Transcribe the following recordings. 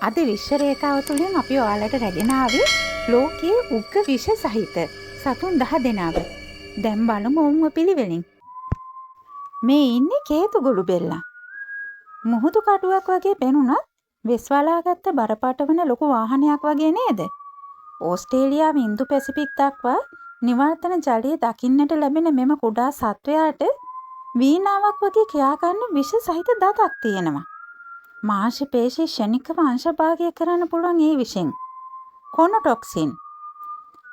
අද විශ්ව රේඛාව තුළින් අපි ඔයාලට රැගෙන ආවේ ලෝකයේ උග්ග විෂ සහිත සතුන් 10 දෙනාව. දැන් බලමු ඔවුන්ව පිළිවෙලින්. මේ ඉන්නේ කේතු ගොළු බෙල්ලා. මුහුදු කටුවක් වගේ පෙනුනත් වෙස් වලාගත්ත බරපතල වන ලොකු වාහනයක් වගේ නේද? ඕස්ට්‍රේලියාවේ ඉන්දු පැසිෆික් දක්වා නිවර්තන ජලයේ දකින්නට ලැබෙන මෙම කුඩා සත්වයාට වීණාවක් වගේ කියා ගන්න විෂ සහිත දතක් තියෙනවා. මාංශ පේශි ශනිකව අංශභාගය කරන්න පුළුවන් ඒ විෂෙන්. කොනොටොක්සින්.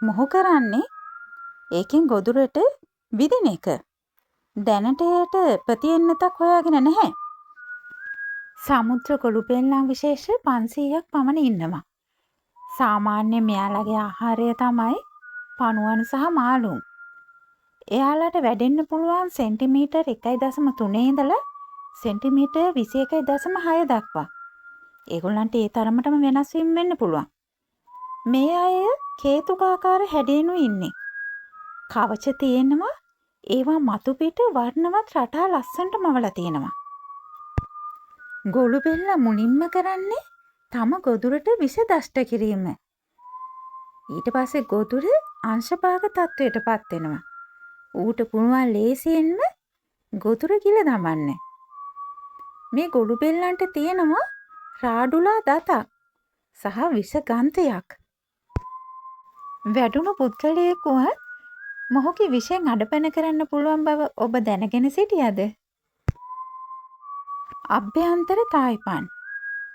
මොහු කරන්නේ ඒකෙන් ගොදුරට විදින එක. දැනට එයට ප්‍රතිඑන්නතක් හොයාගෙන නැහැ. සමුද්‍ර ගොළු බෙල්ලන් විශේෂ 500ක් පමණ ඉන්නවා. සාමාන්‍ය මෙයාලගේ ආහාරය තමයි පණුවන් සහ මාළුන්. එයාලට වැඩෙන්න පුළුවන් සෙන්ටිමීටර් 1.3 ඉඳලා සෙන්ටිමීටර් 21.6 දක්වා. ඒගොල්ලන්ට ඒ තරමටම වෙනස් වීම වෙන්න පුළුවන්. මේ අය කේතුකාකාර හැඩේනු ඉන්නේ. කවච තියෙනවා. ඒවා මතු පිට වර්ණවත් රටා ලස්සනට මවලා තියෙනවා. ගොළු බෙල්ලා මුලින්ම කරන්නේ තම ගොදුරට විෂ දෂ්ට කිරීම. ඊට පස්සේ ගොදුර අංශභාග තත්වයටපත් වෙනවා. ඌට පුළුවන් ලේසියෙන්ම ගොදුර ගිල දමන්න. මේ ගොළු බෙල්ලන්ට තියෙනවා රාඩුලා දතක් සහ විෂ ගන්ධයක්. වැඩුණු පුද්ගලයෙකුව මොහුගේ විෂයෙන් අඩපණ කරන්න පුළුවන් බව ඔබ දැනගෙන සිටියද? අභ්‍යන්තර තායිපන්.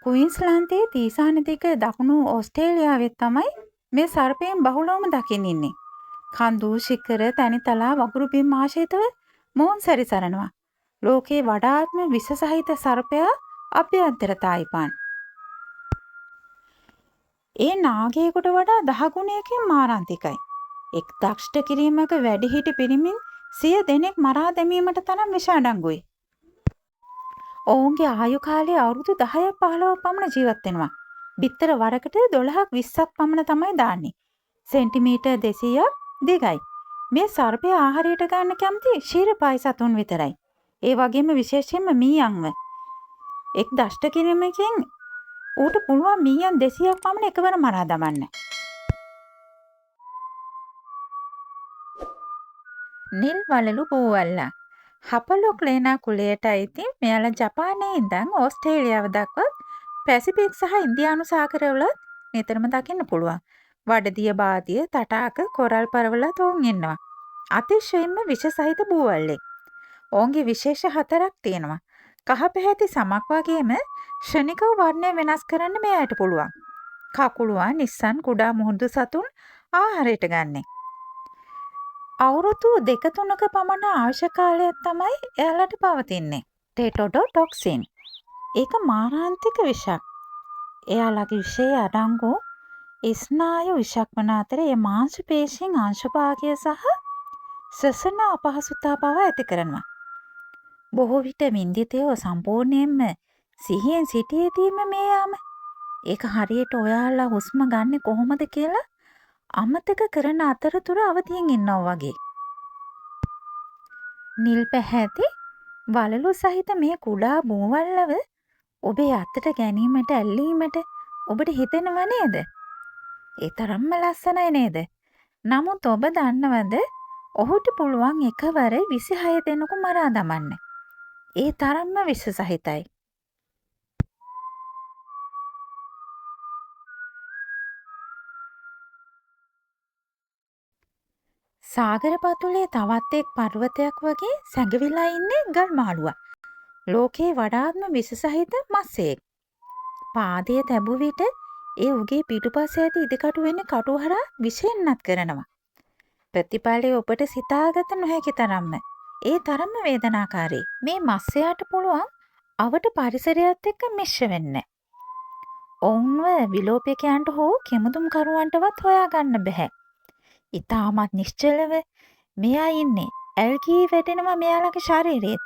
ක්වීන්ස්ලන්තයේ තීසානදික දකුණු ඕස්ට්‍රේලියාවේ තමයි මේ සර්පයන් බහුලවම දකින්න ඉන්නේ. කඳු ශිඛර තැනිතලා වගුරු බිම් ආශ්‍රිතව මොවුන් සැරිසරනවා. ලෝකේ වඩාත්ම විෂ සහිත සර්පයා අභ්‍යන්තර තායිපන්. ඒ නාගයෙකුට වඩා 10 ගුණයකින් මාරාන්තිකයි. එක් දෂ්ට කිරීමක වැඩිහිටි පිරිමින් 100 දෙනෙක් මරා දැමීමට තරම් විෂ අඩංගුයි. ඔවුන්ගේ ආයු කාලය අවුරුදු 10ක් 15ක් පමණ ජීවත් වෙනවා. බිත්තර වරකට 12ක් 20ක් පමණ තමයි දාන්නේ. සෙන්ටිමීටර් 200ක් දිගයි. මේ සර්පයා ආහාරයට ගන්න කැමති ශීරපායි සතුන් විතරයි. ඒ වගේම විශේෂයෙන්ම මීයන්ව. එක් දෂ්ට කිරීමකින් ඌට පුළුවන් මීයන් 200ක් පමණ එකවර මරා දමන්න. නිල් වලලු බෝවල්ලා. හපලොක්ලේනා කුලයට අයිති මෙයාලා ජපානයේ ඉඳන් ඕස්ට්‍රේලියාව දක්වා පැසිෆික් සහ ඉන්දියානු සාගරවල නිතරම දකින්න පුළුවන්. වඩදිය බාදිය තටාක කොරල් පරවලත් ඔවුන් ඉන්නවා. අතිශයින්ම විෂ සහිත බෝවල්ලෙක්. ඔවුන්ගේ විශේෂ 4ක් තියෙනවා. කහ පැහැති සමක් වගේම ක්ෂණිකව වර්ණය වෙනස් කරන්න මෙයාට පුළුවන්. කකුළුවා නිස්සන් කුඩා මුහුදු සතුන් ආහාරයට ගන්නේ. අවුරුදු 2-3ක පමණ අවශ්‍ය කාලයක් තමයි එයාලට පවතින්නේ. ටෙටොඩොටොක්සින්. ඒක මාරාන්තික විෂක්. එයාලගේ විෂයේ අඩංගු ස්නායු විෂක් වන අතර ඒ මාංශ පේශීන් අංශභාගය සහ ශ්වසන අපහසුතාව බව ඇති කරනවා. බොහෝ විට වින්දිතයෝ සම්පූර්ණයෙන්ම සිහියෙන් සිටියේදීම මේ යාම. ඒක හරියට ඔයාලා හුස්ම ගන්නෙ කොහොමද කියලා අමතක කරන අතරතුර අවදියෙන් ඉන්නවා වගේ. නිල් පැහැති වලලු සහිත මේ කුඩා බෝවල්ලව ඔබේ අතට ගැනීමට ඇල්ලීමට ඔබට හිතෙනව නේද? ඒ තරම්ම ලස්සනයි නේද? නමුත් ඔබ දන්නවද ඔහුට පුළුවන් එකවර 26 දෙනෙකු මරා දමන්න. ඒ තරම්ම විෂ සහිතයි. සාගර පතුලේ තවත් එක් පර්වතයක් වගේ සැඟවිලා ඉන්නේ ගල් මාළුවා. ලෝකේ වඩාත්ම විෂ සහිත මස්සෙක්. පාදයේ තැබු විට ඒ උගේ පිටුපස්සේ ඇති ඉදිකටු වෙන්නේ කටු හරහා විෂෙන්නත් කරනවා. ප්‍රතිඵලය ඔබට සිතාගත නොහැකි තරම්ම. ඒ තරම්ම වේදනාකාරී. මේ මස්සයාට පුළුවන් අවට පරිසරයත් එක්ක මිශ්‍ර වෙන්න. ඔවුන්ව විලෝපිකයන්ට හෝ කෙමුදුම් කරුවන්ටවත් හොයාගන්න බෑ. ඉතාමත් නිශ්චලව මෙයා ඉන්නේ. ඇල්ගී වැටෙනවා මෙයාලගේ ශරීරෙත්.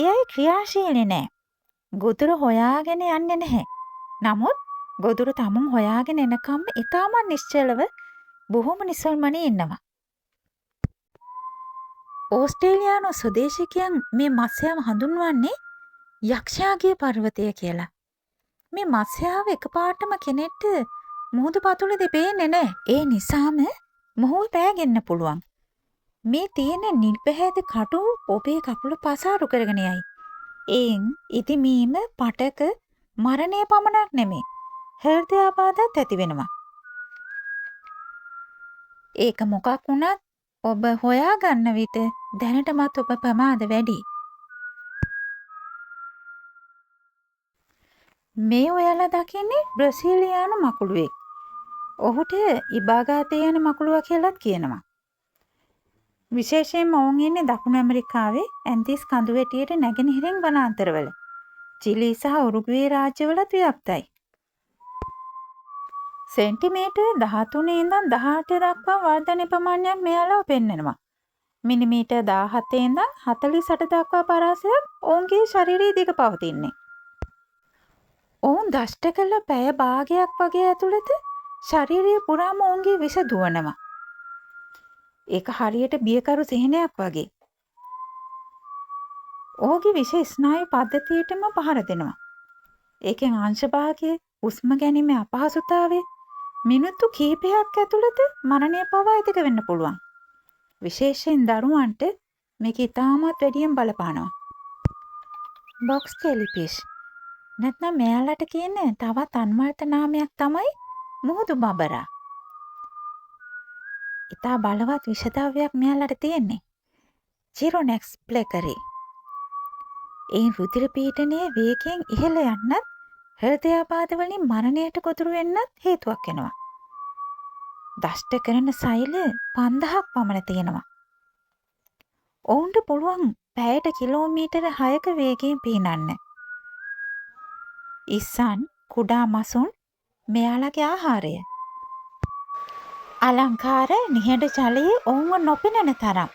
ඒ අය ක්‍රියාශීලී නෑ. ගොදුර හොයාගෙන යන්නේ නැහැ. නමුත් ගොදුර තමුන් හොයාගෙන එනකම් ඉතාමත් නිශ්චලව බොහොම නිසල්මනේ ඉන්නවා. ඕස්ට්‍රේලියානු ස්වදේශිකයන් මේ මත්ස්‍යයව හඳුන්වන්නේ යක්ෂයාගේ පර්වතය කියලා. මේ මත්ස්‍යාව එකපාරටම කෙනෙක්ට මුහුදු පතුලේ පේන්නේ නැහැ. ඒ නිසාම මොහොව පෑගෙන්න පුළුවන්. මේ තියෙන නිල් පැහැති කටු ඔබේ කකුල පසාරු කරගෙන යයි. එයින් ඉදිමීම පටක මරණය පමණක් නෙමෙයි. හෘදයාබාධත් ඇති වෙනවා. ඒක මොකක් වුණත් ඔබ හොයාගන්න විට දැනටමත් ඔබ ප්‍රමාද වැඩි. මේ ඔයාලා දකින්නේ බ්‍රසීලියානු මකුළුවෙක්. ඔහුට ඉබාගාතේ යන මකුළුවා කියලාත් කියනවා. විශේෂයෙන්ම ඔවුන් ඉන්නේ දකුණු ඇමරිකාවේ ඇන්තිස් කඳුවැටියට නැගෙනහිරින් වනාන්තරවල. චිලි සහ උරුග්වේ රාජ්‍යවලත් ව්‍යාප්තයි. සෙන්ටිමීටර් 13 ඉඳන් 18 දක්වා වර්ධනය ප්‍රමාණයක් මෙයාලව පෙන්වනවා. මිලිමීටර් 17 ඉඳන් 48 දක්වා පරාසයක් ඔවුන්ගේ ශරීරයේ දිග පවතින්නේ. ඔවුන් දෂ්ට කළ පැය භාගයක් වගේ ඇතුළත ශරීරය පුරාම ඔවුන්ගේ විෂ දුවනවා. ඒක හරියට බියකරු සිහිනයක් වගේ. ඔහුගේ විෂ ස්නායු පද්ධතියටම පහර දෙනවා. ඒකෙන් අංශ භාගයේ උස්ම ගැනීමේ අපහසුතාවය මිනිත්තු කිහිපයක් ඇතුළත මරණය පවා ඇතික වෙන්න පුළුවන්. විශේෂයෙන් දරුවන්ට මේක ඉතාමත් වැඩියෙන් බලපානවා. බොක්ස් ජෙලිෆිෂ් නැත්නම් මෙයාලට කියන තවත් අන්වර්ථ නාමයක් තමයි මුහුදු බබරා. ඉතා බලවත් විෂධාවයක් මෙයාලට තියෙන්නේ. චිරොනෙක්ස් ප්ලෙකරි. ඒ රුධිර පීඩනය වේගයෙන් ඉහළ යන්නත් හෘදයාබාධ වලින් මරණයට ගොදුරු වෙන්නත් හේතුවක් වෙනවා. දෂ්ට කරන සෛල 5000ක් පමණ තියෙනවා. ඔවුන්ට පුළුවන් පැයට කිලෝමීටර 6ක වේගයෙන් පීනන්න. ඉස්සන් කුඩා මසුන් මෙයාලගේ ආහාරය. අලංකාර නිහඬ ජලයේ ඔවුන්ව නොපෙනෙන තරම්.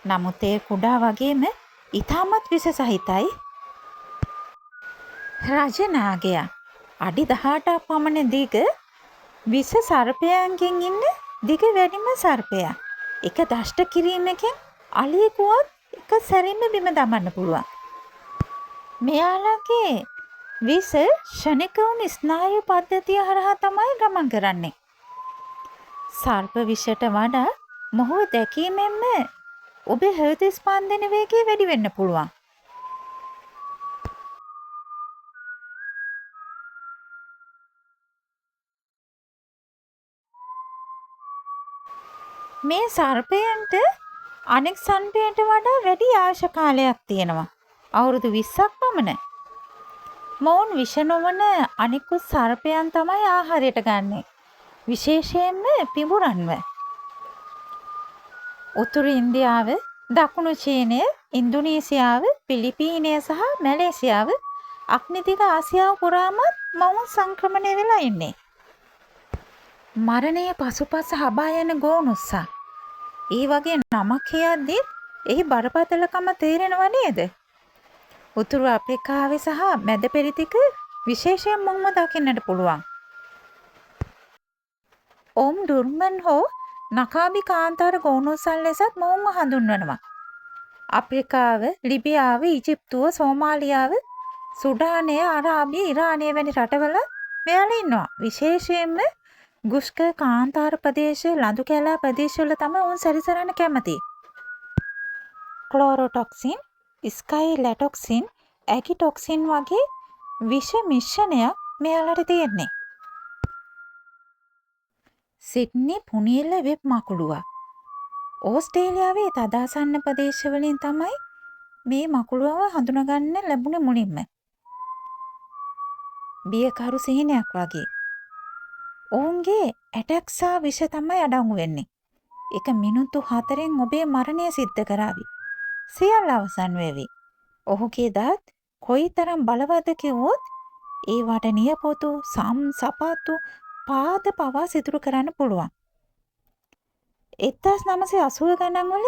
නමුත් ඒ කුඩා වගේම ඉතාමත් විෂ සහිතයි. රජනාගයා අඩි 18ක් පමණ දිග විෂ සර්පයන්ගෙන් ඉන්න දිග වැඩිම සර්පයා. එක දෂ්ට කිරීමකින් අලියෙකුවත් එක සැරින්ම බිම දමන්න පුළුවන්. මෙයාලගේ විෂ ෂණික වුණු ස්නායු පද්ධතිය හරහා තමයි ගමන් කරන්නේ. සර්ප විෂයට වඩා මොහොව දැකීමෙන්ම ඔබේ හෘද ස්පන්දන වේගය වැඩි වෙන්න පුළුවන්. මේ සර්පයන්ට අනෙක් සර්පයන්ට වඩා වැඩි ආයුෂ කාලයක් තියෙනවා. අවුරුදු 20ක් පමණ. මොවුන් විෂ නොවන අනෙකුත් සර්පයන් තමයි ආහාරයට ගන්නෙ. විශේෂයෙන්ම පිඹුරන්ව. උතුරු ඉන්දියාව, දකුණු චීනය, ඉන්දුනීසියාව, පිලිපීනය සහ මැලේසියාව අග්නිදිග ආසියාව පුරාම මොවුන් සංක්‍රමණය වෙලා ඉන්නේ. මරණය පසුපස හබා යන ගෝනුස්සා. ඒ වගේ නමක් කියද්දී එහි බරපතලකම තේරෙනව නේද? උතුරු අප්‍රිකාවේ සහ මැද පෙරදිග විශේෂයෙන් මොවුන්ව දකින්නට පුළුවන්. ඔවුන් ඩුර්මන් හෝ නකාබි කාන්තාර ගෝනුස්සන් ලෙසත් මොවුන්ව හඳුන්වනවා. අප්‍රිකාව, ලිබියාව, ඊජිප්තුව, සෝමාලියාව, සුඩානය, අරාබිය, ඉරානය වැනි රටවල මෙයාලා ඉන්නවා. විශේෂයෙන්ම ගුෂ්ක කාන්තාර ප්‍රදේශ, ලඳු කැලෑ ප්‍රදේශවල තමයි ඔවුන් සැරිසරන්න කැමති. ක්ලෝරොටොක්සින්, ස්කයිලැටොක්සින්, ඇගිටොක්සින් වගේ විෂ මිශ්‍රණයක් මෙයාලට තියෙන්නේ. Sydney පුනීල web මකුළුවා. ඕස්ට්‍රේලියාවේ තදාසන්න ප්‍රදේශවලින් තමයි මේ මකුළුවව හඳුනගන්න ලැබුණේ මුලින්ම. බියකරු සිහිනයක් වගේ. ඔවුන්ගේ ඇටැක්සා විෂ තමයි අඩංගු වෙන්නේ. එක මිනිත්තු 4න් ඔබේ මරණය සිද්ධ කරાવી. සියල්ල අවසන් වෙවි. ඔහුගේ දත් කොයිතරම් බලවත්ද කිව්වොත් ඒවට නියපොතු, සම්, සපත්තු, පාද පවා සිදුරු කරන්න පුළුවන්. 1980 ගණන් වල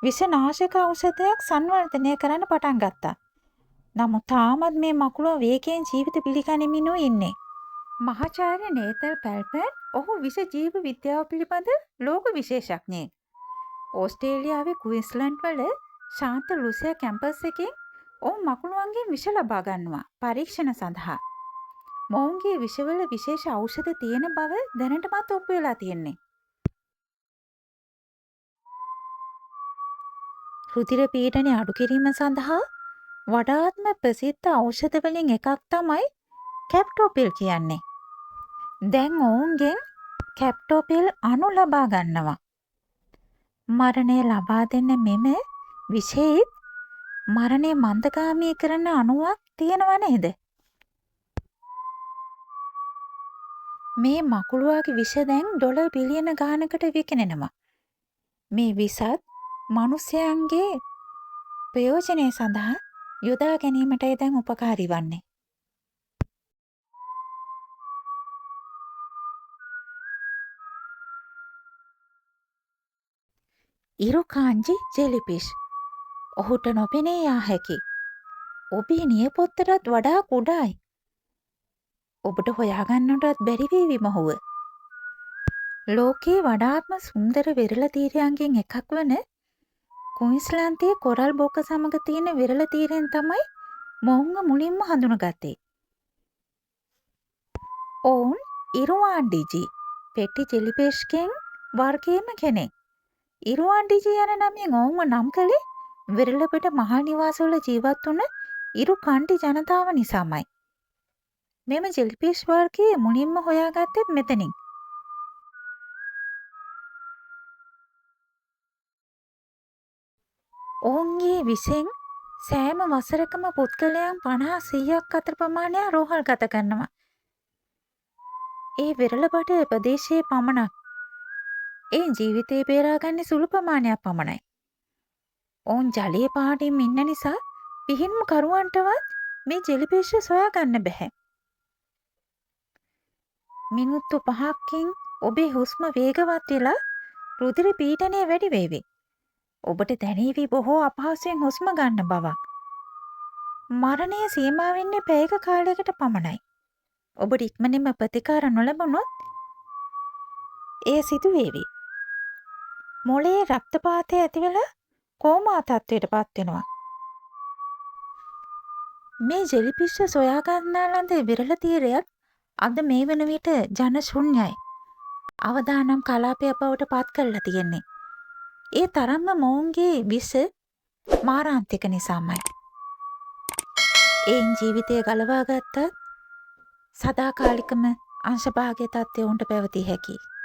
විෂනාශක ඖෂධයක් සංවර්ධනය කරන්න පටන් ගත්තා. නමුත් තාමත් මේ මකුළුව වේගයෙන් ජීවිත පිළිගනිමින් ඉන්නේ. මහාචාර්ය නේතල් පැල්පෑන් ඔහු විෂ ජීව විද්‍යාව පිළිබඳ ලෝක විශේෂඥයෙක්. ඕස්ට්‍රේලියාවේ ක්වීන්ස්ලන්ඩ් වල ශාන්ත ලුසියා කැම්පස් එකෙන් ඔහු මකුළුවන්ගෙන් විෂ ලබා ගන්නවා පරීක්ෂණ සඳහා. මොවුන්ගේ විෂවල විශේෂ ඖෂධ තියෙන බව දැනටමත් ඔප්පු වෙලා තියෙන්නේ. රුධිර පීඩනය අඩු කිරීම සඳහා වඩාත්ම ප්‍රසිද්ධ ඖෂධ වලින් එකක් තමයි කැප්ටෝපිල් කියන්නේ. දැන් ඔවුන්ගෙන් කැප්ටෝපිල් අණු ලබා ගන්නවා. මරණය ලබා දෙන්න මෙම විෂයෙත් මරණය මන්දගාමී කරන අණුවක් තියෙනව නේද? මේ මකුළුවාගේ විෂ දැන් ඩොලර් බිලියන ගානකට විකිණෙනවා. මේ විසත් මිනිසයන්ගේ ප්‍රයෝජනය සඳහා යොදා ගැනීමටයි දැන් උපකාරී වන්නේ. ඉරුකාංජි ජෙලිෆිෂ්. ඔහුට නොපෙනී යා හැකි. ඔබේ නියපොත්තටත් වඩා කුඩායි. ඔබට හොයාගන්නටත් බැරි වේවි මොහුව. ලෝකයේ වඩාත්ම සුන්දර වෙරළ තීරයන්ගෙන් එකක් වන ක්වීන්ස්ලන්තයේ කොරල් බොක්ක සමග තියෙන වෙරළ තීරයෙන් තමයි මොවුන්ව මුලින්ම හඳුනගත්තේ. ඔවුන් ඉරුවාන්ඩිජි පෙට්ටි ජෙලිෆිෂ්ගෙන් වර්ගයේම කෙනෙක්. ඉරුවාන්ඩිජි යන නමින් ඔවුන්ව නම් කළේ වෙරළපිට මහල් නිවාසවල ජීවත් වුණ ඉරු කණ්ඩි ජනතාව නිසාමයි. මෙම ජෙලිෆිෂ් වර්ගය මුලින්ම හොයාගත්තෙත් මෙතනින්. ඔවුන්ගේ විසෙන් සෑම වසරකම පුද්ගලයන් 50-100ක් අතර ප්‍රමාණයක් රෝහල් ගත කරනවා. ඒ වෙරළබඩ ප්‍රදේශයේ පමණක්. ඒ ජීවිතේ බේරාගන්නේ සුළු ප්‍රමාණයක් පමණයි. ඔවුන් ජලයේ පහටින් ඉන්න නිසා පිහින්ම කරුවන්ටවත් මේ ජෙලිෆිෂ් සොයාගන්න බැහැ. මිනිත්තු 5කින් ඔබේ හුස්ම වේගවත් වෙලා රුධිර පීඩනය වැඩි වේවි. ඔබට දැනේවි බොහෝ අපහසුයෙන් හුස්ම ගන්න බවක්. මරණය සීමා වෙන්නේ පැයක කාලයකට පමණයි. ඔබට ඉක්මනින්ම ප්‍රතිකාර නොලැබුණොත් එය සිදු වේවි. මොළයේ රක්තපාතය ඇති වෙලා කෝමා තත්ත්වයට පත් වෙනවා. මේ ජෙලිෆිෂ් සොයා ගන්නා ලද විරල තීරයක් අද මේ වන විට ජන ශුන්‍යයි. අවදානම් කලාපයක් බවට පත් කරලා තියෙන්නේ. ඒ තරම්ම මොවුන්ගේ විෂ මාරාන්තික නිසාමයි. එයින් ජීවිතය ගලවා ගත්තත් සදාකාලිකම අංශභාගය තත්ත්වය උන්ට පැවතිය හැකියි.